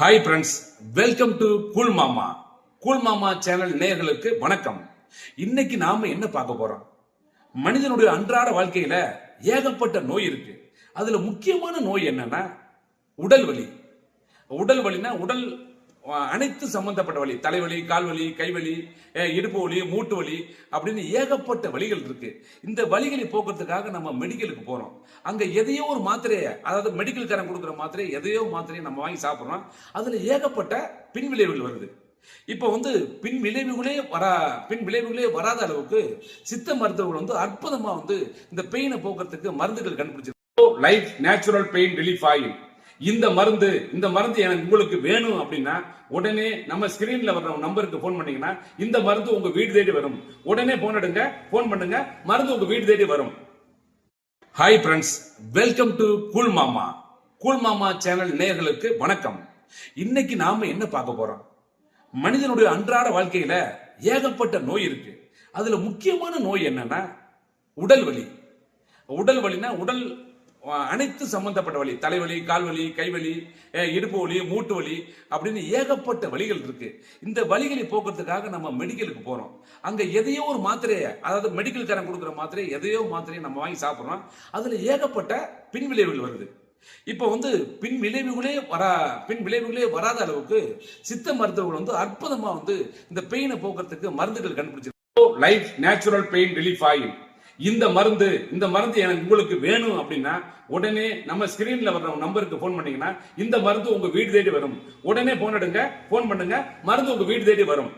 Hi friends, welcome to cool மாமா. Cool மாமா channel நேயர்களுக்கு வணக்கம். இன்னைக்கு நாம என்ன பார்க்க போறோம்? மனிதனுடைய அன்றாட வாழ்க்கையில ஏகப்பட்ட நோய் இருக்கு. அதுல முக்கியமான நோய் என்னன்னா உடல் வலி. உடல் வலினா உடல் அனைத்து சம்பந்தப்பட்ட வலி, தலைவலி, கால்வலி, கைவலி, இடுப்பு வலி, மூட்டு வலி அப்படின்னு ஏகப்பட்ட வலிகள் இருக்கு. இந்த வலிகளை போக்குறதுக்காக நம்ம மெடிக்கலுக்கு போறோம். அங்க எதையோ ஒரு மாத்திரையை, அதாவது மெடிக்கல்காரன் கொடுக்குற மாத்திரையை, எதையோ மாத்திரையை நம்ம வாங்கி சாப்பிடுறோம். அதுல ஏகப்பட்ட பின் விளைவுகள் வருது. இப்ப பின் விளைவுகளே வராத அளவுக்கு சித்த மருத்துவர்கள் அற்புதமா இந்த பெயினை போக்குறதுக்கு மருந்துகள் கண்டுபிடிச்சிருக்காங்க. Life natural pain relief oil. இந்த மருந்து எனக்கு உங்களுக்கு வேணும் அப்படின்னா உடனே நம்ம ஸ்கிரீன்ல வர்ற நம்பருக்கு போன் பண்ணீங்கன்னா இந்த மருந்து உங்க வீடு தேடி வரும். உடனே போன் எடுங்க, போன் பண்ணுங்க, மருந்து உங்க வீடு தேடி வரும். Hi friends, welcome to cool மாமா. கூல் மாமா சேனல் நேயர்களுக்கு வணக்கம். இன்னைக்கு நாம என்ன பார்க்க போறோம்? மனிதனுடைய அன்றாட வாழ்க்கையில ஏகப்பட்ட நோய் இருக்கு. அதுல முக்கியமான நோய் என்னன்னா உடல் வலி. உடல் வலினா உடல் அனைத்து சம்பந்தப்பட்ட வலி, தலைவலி, கால்வலி, கைவலி, இடுப்பு வலி, மூட்டு வலி அப்படின்னு ஏகப்பட்ட வலிகள் இருக்கு. இந்த வலிகளை போக்குறதுக்காக நம்ம மெடிக்கலுக்கு போறோம். அங்க எதையோ ஒரு மாத்திரையை, அதாவது மெடிக்கல்காரன் கொடுக்குற மாத்திரையை, எதையோ மாத்திரையை நம்ம வாங்கி சாப்பிடுறோம். அதுல ஏகப்பட்ட பின் விளைவுகள் வருது. இப்ப பின் விளைவுகளே வராத அளவுக்கு சித்த மருத்துவர்கள் அற்புதமா இந்த பெயினை போக்குறதுக்கு மருந்துகள் கண்டுபிடிச்சிருக்காங்க. Life natural pain relief oil. இந்த மருந்து எனக்கு உங்களுக்கு வேணும் அப்படின்னா உடனே நம்ம ஸ்கிரீன்ல வர்ற நம்பருக்கு போன் பண்ணீங்கன்னா இந்த மருந்து உங்க வீடு தேடி வரும். உடனே போன் எடுங்க, போன் பண்ணுங்க, மருந்து உங்க வீடு தேடி வரும்.